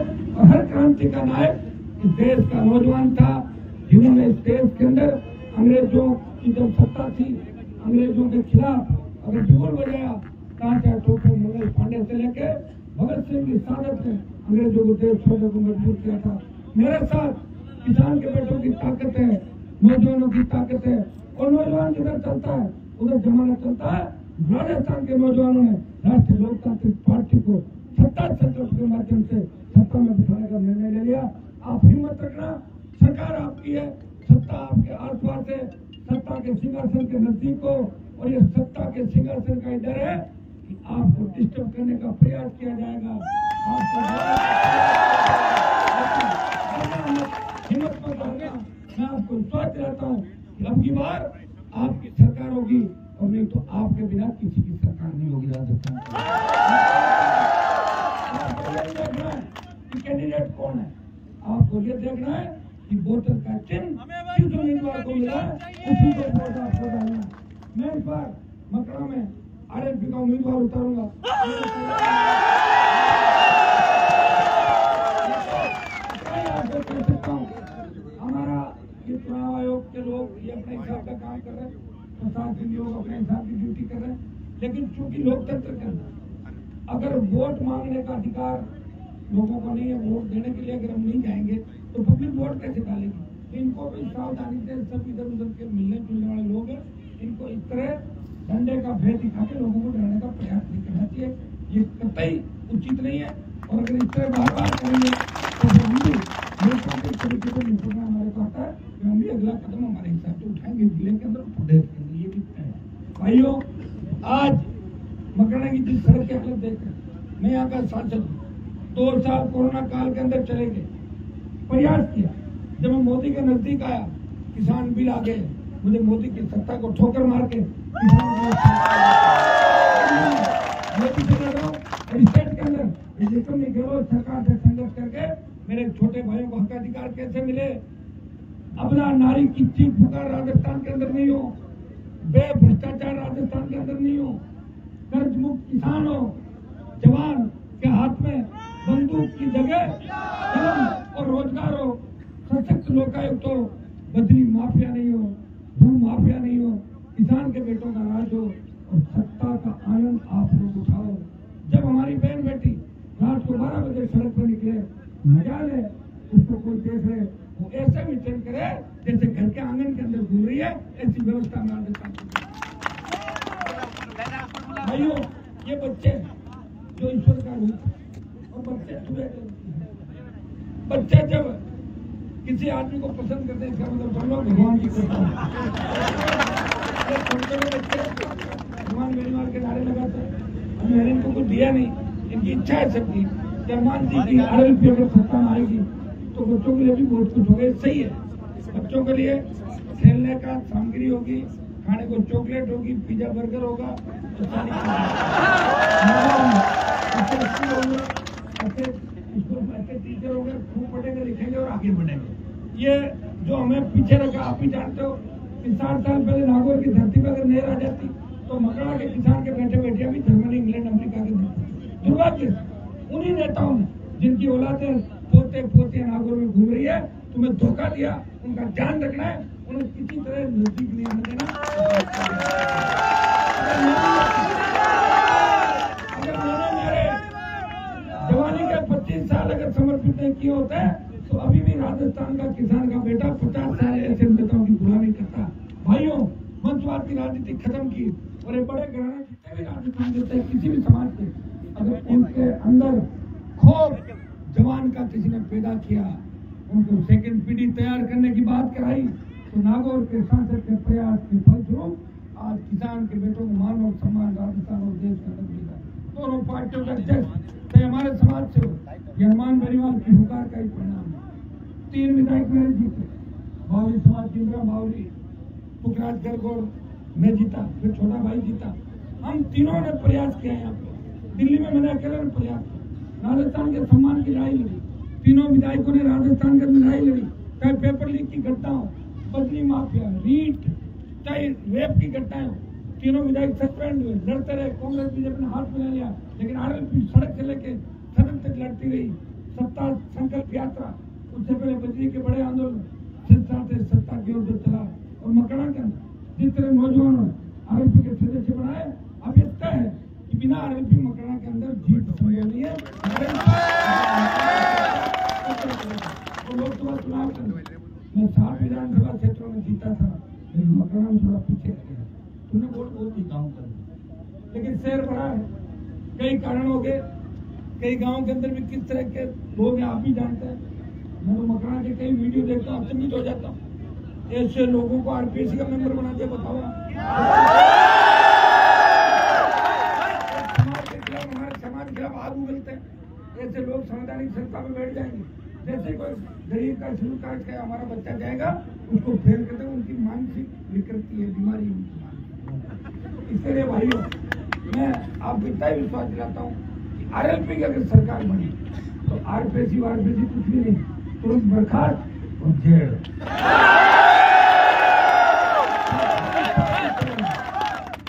और हर क्रांति का नायक इस देश का नौजवान था, जिन्होंने इस देश के अंदर अंग्रेजों की जब सत्ता थी, अंग्रेजों के खिलाफ अगर बिगुल बजाया, तात्या टोपे मंगल पांडे से लेके भगत सिंह की सादत ने अंग्रेजों को देश छोड़ने को मजबूर किया था। मेरे साथ किसान के बेटों की ताकत है, नौजवानों की ताकत है, और नौजवान जिधर चलता है उधर जमाना चलता है। राजस्थान के नौजवानों ने राष्ट्रीय लोकतांत्रिक पार्टी को सत्ता संकल्प के माध्यम से सत्ता में बिठाने का निर्णय ले लिया। आप हिम्मत रखना, सरकार आपकी है, सत्ता आपके आसपास है, सत्ता के सिंहासन के नजदीक हो, और ये सत्ता के सिंहासन का डर है कि आपको डिस्टर्ब करने का प्रयास किया जाएगा। हिम्मत मत हारना। मैं आपको विश्वास दिलाता हूँ कि अब की बार आपकी सरकार होगी, और नहीं तो आपके बिना किसी की सरकार नहीं होगी राजस्थान में। आपको ये देखना है कि कैंडिडेट कौन है, आपको ये देखना है कि वोटर का चिन्ह किस उम्मीदवार को मिला है, उसी को वोट आपको डालना है। मैं इस बार मकड़ा में आरएलपी का उम्मीदवार उतारूंगा। हमारा ये चुनाव आयोग के लोग ये अपने हिसाब का काम कर रहे हैं, प्रशासनिक लोग अपने हिसाब की ड्यूटी कर रहे हैं, लेकिन चूंकि लोकतंत्र के अंदर अगर वोट मांगने का अधिकार लोगों को नहीं है, वोट देने के लिए अगर हम नहीं जाएंगे तो पब्लिक वोट कैसे डालेगी। इनको भी सावधानी से, सब इधर उधर के मिलने जुलने वाले लोग हैं, इनको इस तरह डंडे का भय दिखा के लोगों को डराने का प्रयास नहीं करना चाहिए। ये कतई उचित नहीं है, और अगर इस तरह बार बार करेंगे तो फिर हम भी लोकतांत्रिक तरीके से निपटना हमारे पास है, हम भी अगला कदम हमारे हिसाब से उठाएंगे जिले के अंदर, प्रदेश के अंदर। ये भी है भाइयों, आज मकराना की जिस सड़क की हालत देख रहे, मैं यहाँ का सांसद हूँ, 2 साल कोरोना काल के अंदर चले गए, प्रयास किया। जब मैं मोदी के नजदीक आया, किसान बिल आ गए, मुझे मोदी की सत्ता को ठोकर मार के स्टेट के अंदर सरकार से संघर्ष करके मेरे छोटे भाइयों को हक अधिकार कैसे मिले। अपना नारी की चीख पुकार राजस्थान के अंदर नहीं हो, बे भ्रष्टाचार राजस्थान के अंदर नहीं हो, कर्ज मुक्त किसान हो, जवान के हाथ में बंदूक की जगह और रोजगार हो, सशक्त लोकायुक्त हो, बदली माफिया नहीं हो, भू माफिया नहीं हो, किसान के बेटों का राज हो, और सत्ता का आनंद आप लोग उठाओ। जब हमारी बहन बेटी रात को 12 बजे सड़क पर निकले, मजा ले, उसको कोई देख रहे, वो ऐसे विचरण करे जैसे घर के आंगन के अंदर घूम रही है, ऐसी व्यवस्था में राजस्थान। भाइयों, ये बच्चे जो ईश्वर का रूप, और बच्चे जब किसी आदमी को पसंद करते हैं, इसका मतलब हम लोग भगवान की कृपा भगवान मेरी मार के नारे लगाते हैं। मैंने इनको कुछ दिया नहीं, इनकी इच्छा है सबकी कि हनुमान जी की आरएलपी अगर सत्ता में आएगी तो बच्चों के लिए भी बहुत कुछ होगा। सही है, बच्चों के लिए खेलने का सामग्री होगी, खाने को चॉकलेट होगी, पिज्जा बर्गर होगा, अच्छे टीचर होंगे, खूब पढ़ेंगे लिखेंगे और आगे बढ़ेंगे। ये जो हमें पीछे रखा, आप ही जानते हो कि 60 साल पहले नागौर की धरती पर अगर नहर आ जाती तो मकड़ा के किसान के बेटे बेटियां भी जर्मनी, इंग्लैंड, अमेरिका के देते। दुर्भाग्य उन्हीं नेताओं ने जिनकी औलादें पोते पोते नागौर में घूम रही है, तुम्हें धोखा दिया। उनका ध्यान रखना है, उन्हें किसी तरह नजदीक नहीं आने देना। अगर मैंने मेरे जवानी के 25 साल अगर समर्पित नहीं किए होते तो अभी भी राजस्थान का किसान का बेटा 50 साल ऐसे नेताओं की गुलामी करता। भाइयों, मंचवाद की राजनीति खत्म की, और ये बड़े घराने जितने भी राजस्थान देते हैं किसी भी समाज के, अगर उनके अंदर खूब जवान का किसी ने पैदा किया, उनको सेकंड पीढ़ी तैयार करने की बात कराई, तो नागौर के सांसद के प्रयास के फलस्वरूप आज किसान के बेटों को मान और सम्मान राजस्थान और देश का मिला। दोनों पार्टियों का जज हमारे समाज से हो, ये हनुमान बेनीवाल की हुकार का ही परिणाम है। 3 विधायक मेरे जीते, बावली समाज की इंदिरा बावली, पुखराज गर्ग और मैं जीता, फिर छोटा भाई जीता। हम तीनों ने प्रयास किया यहाँ पे। दिल्ली में मैंने अकेले ने प्रयास किया, राजस्थान के सम्मान की लड़ाई लड़ी, तीनों विधायकों ने राजस्थान की लड़ाई लड़ी। चाहे पेपर लीक की घटना हो, बदली माफिया, रीट, चाहे रेप की घटनाएं हो, तीनों विधायक सस्पेंड हुए, लड़ते रहे। कांग्रेस बीजेपी ने हाथ मिला लिया, लेकिन आरएलपी सड़क से लेके सदन तक लड़ती रही। सत्ता संकल्प यात्रा, उससे पहले बजरी के बड़े आंदोलन, सिलसिला से सत्ता की ओर जो चला। और मकड़ा के अंदर जिस तरह नौजवानों ने आरएलपी के सदस्य बनाए, अब ये तय है कि बिना आरएलपी मकड़ा के अंदर जीत संभव नहीं है। और लोकसभा चुनाव के अंदर मैं 7 विधानसभा क्षेत्रों में जीता था, लेकिन मकड़ा में थोड़ा पीछे रह गया। तुमने वोट बहुत ही गाँव कर, लेकिन शहर बड़ा है, कई कारणों के, कई गांव के अंदर भी किस तरह के लोग हैं आप ही जानते हैं। मैं तो मकड़ा के कई वीडियो देखता हूँ, अचंभित हो जाता हूँ, ऐसे लोगों को आरपीएससी का मेंबर बना दिया। बताओ समाज के खिलाफ, हमारे समाज के खिलाफ आग उगलते हैं, ऐसे लोग संवैधानिक संस्था में बैठ जाएंगे। जैसे कोई गरीब का शुरू काट के हमारा बच्चा जाएगा, उसको फेल करते हैं, उनकी मानसिक विकृति है, बीमारी उनकी मानसिक। इसलिए भाइयों, मैं आपको इतना ही विश्वास दिलाता हूँ कि आरएलपी की अगर सरकार बनी तो आरपीएससी कुछ भी नहीं, तुरंत बर्खास्त और जेल।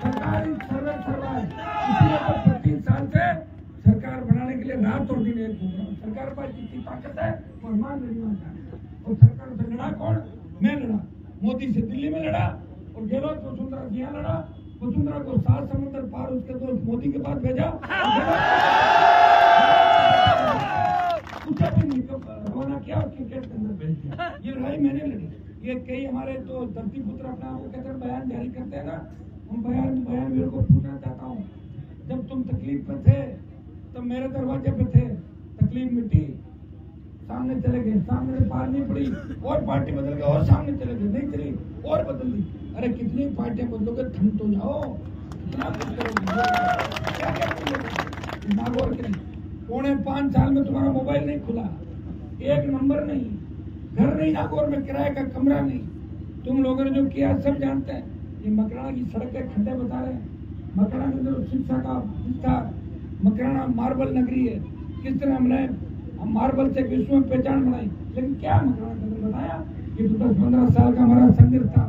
सरकारी सर्वे सर्वा, इसलिए तो 25 साल से सरकार बनाने के लिए रात और दिन एक घूम रहा हूँ। सरकार पर जितनी ताकत है वो मान नहीं मानता। और सरकार से लड़ा कौन? मैं लड़ा, मोदी से दिल्ली में लड़ा, और गहलोत वसुंधरा जी यहाँ लड़ा। वसुंधरा को 7 समुद्र पार उसके दोस्त मोदी के पास भेजा, रवाना किया और क्रिकेट के अंदर भेज दिया। ये लड़ाई मैंने लड़ी। ये कई हमारे तो धरती पुत्र अपने आप को कहते बयान जारी करते हैं ना, हम बयान मेरे को पूछना चाहता हूँ, जब तुम तकलीफ में थे तब मेरे दरवाजे पे थे, तकलीफ मिटी, सामने चले गए, सामने से पार नहीं पड़ी, और पार्टी बदल गई, और सामने चले गए, नहीं चली और बदल दी। अरे कितनी पार्टियां बदलोगे, थम तो जाओ, कितना कुछ करोगे, क्या क्या नागौर के 4.5 साल में तुम्हारा मोबाइल नहीं खुला, एक नंबर नहीं, घर नहीं नागौर में, किराए का कमरा नहीं। तुम लोगों ने जो किया सब जानते हैं। ये मकराना की सड़क के खड्डे बता रहे हैं, मकराना के अंदर शिक्षा का विस्तार, मकराना मार्बल नगरी है, किस तरह हमने मार्बल से विश्व में पहचान बनाई। लेकिन क्या मकराना के अंदर बनाया? ये तो 10-15 साल का हमारा संघर्ष था,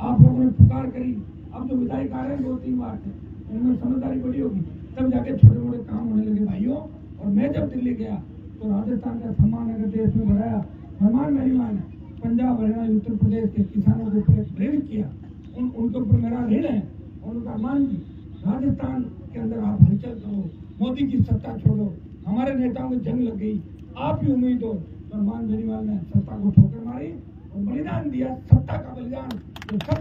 आप लोगों ने पुकार करी। अब जो विधायक आ रहे हैं 2-3 बार थे, उनमें समझदारी बड़ी होगी, तब जाके छोटे मोटे काम होने लगे भाइयों। और मैं जब दिल्ली गया तो राजस्थान का सम्मान अगर देश में बढ़ाया, मेहमान मेहमान है, पंजाब हरियाणा उत्तर प्रदेश के किसानों के ऊपर प्रेरित किया, उनके ऊपर मेरा ऋण है और उनका मान भी। राजस्थान के अंदर आप हलचल करो, मोदी की सत्ता छोड़ो, हमारे नेताओं की जंग लग गई, आप ही उम्मीद हो। फरमान बेनीवाल ने सत्ता को ठोकर मारी और बलिदान दिया, सत्ता का बलिदान जो सब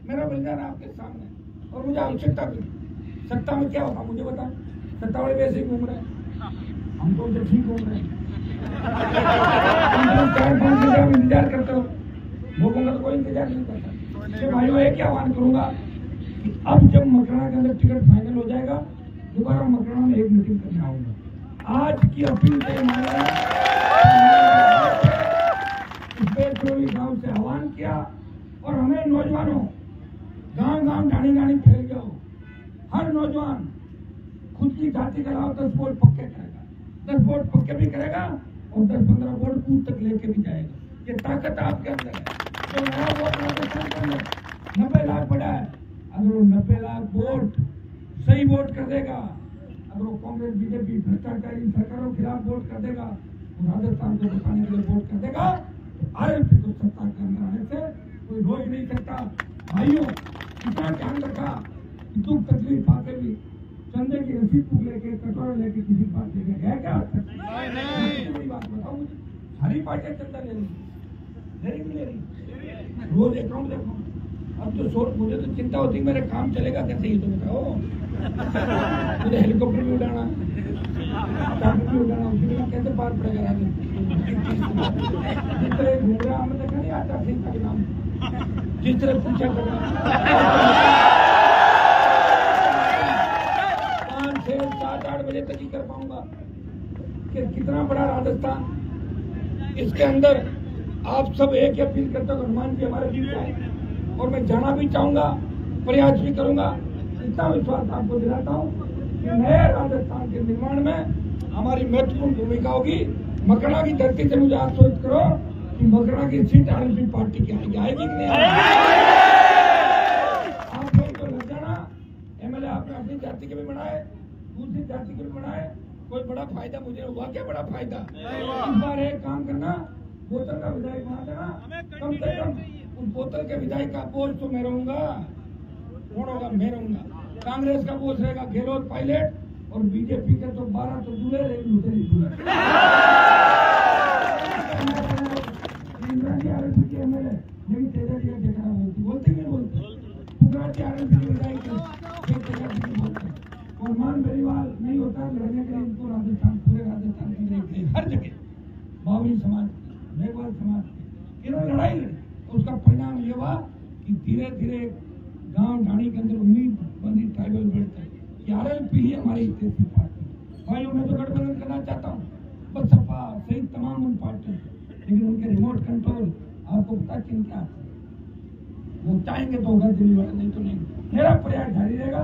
मेरा बलिदान आपके सामने। और मुझे आवश्यकता भी, सत्ता में क्या होगा मुझे बता, सत्ता वाले वैसे ही घूम रहे हैं, हम तो उनसे ठीक घूम रहे हैं। 4-5 घंटे में इंतजार करते हो, लोगों का तो कोई इंतजार नहीं करता। भाइयों एक आह्वान करूंगा कि अब जब मकराना के अंदर टिकट फाइनल हो जाएगा, दोबारा मकराना में एक मीटिंग करने आऊंगा। आज की अपील से गांव से आह्वान किया, और हमें नौजवानों गांव ढाणी फैल जाओ, हर नौजवान खुद की जाति का अलावा 10 वोट पक्के करेगा, 10 वोट पक्के भी करेगा और 10-15 वोट बूथ तक लेके भी जाएगा। ये ताकत आपके अंदर है। तो नया वोट राजस्थान के अंदर 90 लाख पड़ा है, अगर वो 90 लाख वोट सही वोट कर देगा, अगर वो कांग्रेस बीजेपी भ्रष्टाचारी सरकारों के खिलाफ वोट कर देगा, तो राजस्थान को बचाने के लिए वोट कर देगा, तो आरएलपी को सत्ता के अंदर आने से कोई रोक नहीं सकता। भाइयों इतना ध्यान रखा, दुख तकलीफ आते भी चंदे की रसीद लेके, कटोरा लेके किसी पास लेके गया क्या? बड़ी बात बताओ मुझे, सारी पार्टियां चंदा ले रही, रोज अकाउंट देखो। अब तो सोच, मुझे तो चिंता होती है मेरे काम चलेगा कैसे, ये तो बताओ। मुझे हेलीकॉप्टर भी उड़ाना, भी उड़ाना, उसी में कैसे पार पड़ेगा राजस्थान? जिस तरह घूम रहा हमें देखा नहीं आता सिंह का नाम, जिस तरह पूछा करना 5, 6, 7, 8 बजे तक ही कर पाऊंगा कि कितना बड़ा राजस्थान। इसके अंदर आप सब एक अपील करते हो, हनुमान जी हमारे बीच आए, और मैं जाना भी चाहूंगा, प्रयास भी करूंगा। इतना विश्वास आपको दिलाता हूँ कि नए राजस्थान के निर्माण में हमारी महत्वपूर्ण भूमिका होगी। मकराना की धरती से मुझे आश्वस्त करो कि मकराना की सीट आरएलपी पार्टी की आएगी कि नहीं आएगी? आप लोग को लग जाना, एमएलए आपने अपनी जाति के भी बनाए, दूसरी जाति को बनाए, कोई बड़ा फायदा मुझे हुआ क्या? बड़ा फायदा इस बार एक काम करना, बोतल का विधायक बना देना, कम से कम उस बोतल के विधायक का बोझ तो मैं रहूंगा। कौन होगा? मैं रहूंगा। कांग्रेस का बोझ रहेगा गहलोत पायलट, और बीजेपी के तो 12 तो दूल्हे, लेकिन लुटेरी दूल्हे। इंदिरा जी आरएलपी के एमएलए, लेकिन तेजा जी का ठिकाना बोलते नहीं बोलते। पुगरा जी आरएलपी के विधायक तेजा जी बोलते। और मान बेरीवाल नहीं होता लड़ने के लिए इनको राजस्थान, पूरे राजस्थान में देखते हर जगह बावली समाज, मेघवाल समाज इन्होंने लड़ाई लड़ी। उसका परिणाम ये हुआ कि धीरे धीरे गांव ढाणी के अंदर उम्मीद बनी ट्राइबल बेल्ट तक। आरएलपी ही हमारी इतनी पार्टी भाई, उन्हें तो गठबंधन करना चाहता हूँ, बस सपा सहित तमाम उन पार्टियों, लेकिन उनके रिमोट कंट्रोल आपको पता किन क्या, वो चाहेंगे तो होगा दिल्ली वाले, नहीं तो नहीं। मेरा प्रयास जारी रहेगा,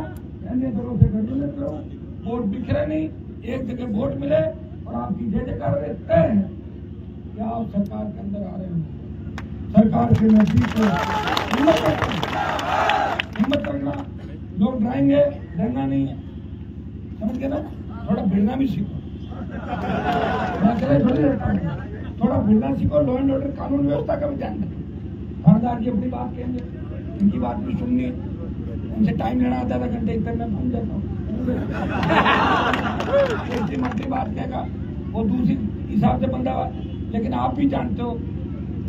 अन्य दलों से गठबंधन करो, वोट बिखरे नहीं, एक जगह वोट मिले और आपकी जय जयकार रहते हैं क्या आप सरकार के अंदर आ रहे हो, सरकार के नजदीक हिम्मत रखना। लोग डराएंगे, डरना नहीं है, समझ गए ना? थोड़ा भिड़ना भी सीखो, थोड़ा भिड़ना सीखो, लॉ एंड ऑर्डर कानून व्यवस्था का भी ध्यान रखो। थानेदार जी अपनी बात कहेंगे, इनकी बात भी सुननी है, उनसे टाइम लेना आधा घंटे, इतना मैं पहुंच जाता हूँ। मंत्री बात कहेगा, वो दूसरी हिसाब से बंदा, लेकिन आप भी जानते हो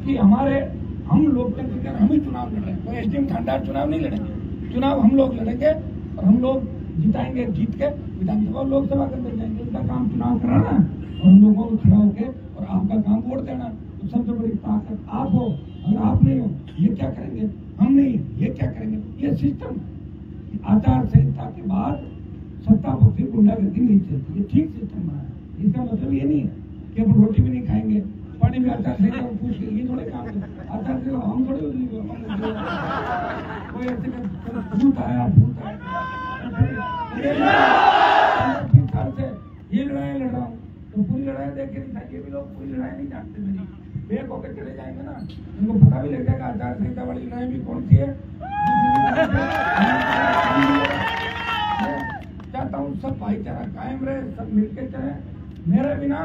कि हम लोकतंत्र के हम ही चुनाव लड़ रहे हैं, तो एसडीएम थानेदार चुनाव नहीं लड़ेंगे, चुनाव हम लोग लड़ेंगे और हम लोग जिताएंगे, जीत के विधानसभा और लोकसभा के अंदर जाएंगे। उनका काम चुनाव कराना और हम लोगों को खड़ा होकर, और आपका काम वोट देना। तो सबसे बड़ी ताकत आप हो, अगर आप नहीं हो ये क्या करेंगे, हम नहीं ये क्या करेंगे। ये सिस्टम आचार संहिता के बाद सत्ता पक्ष गुंडागर्दी नहीं चलती, ये ठीक सिस्टम बना है। इसका मतलब ये नहीं है कि हम रोटी भी नहीं खाएंगे, पानी भी आचार संहिता को पूछ के, ये थोड़े काम है आचार संहिता, हम थोड़े कोई ऐसे भूत आया से ये लड़ाई लड़ रहा हूँ, तो पूरी लड़ाई देख के नहीं, ये भी लोग पूरी लड़ाई नहीं जानते मेरी, बेक होकर चले जाएंगे ना, उनको पता भी लग जाएगा आचार संहिता वाली लड़ाई भी कौन सी है। चाहता हूँ सब भाईचारा कायम रहे, सब मिलकर चले। मेरे बिना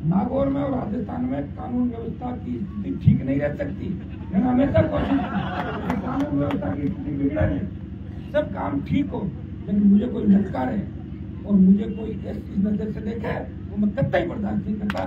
नागौर में और राजस्थान में कानून व्यवस्था की स्थिति ठीक नहीं रह सकती। मैंने हमेशा कोशिश की कानून व्यवस्था की स्थिति बिगड़े नहीं, सब काम ठीक हो, लेकिन मुझे कोई लटकार है और मुझे कोई इस नजर से देखे वो मैं कतई बर्दाश्त नहीं करता।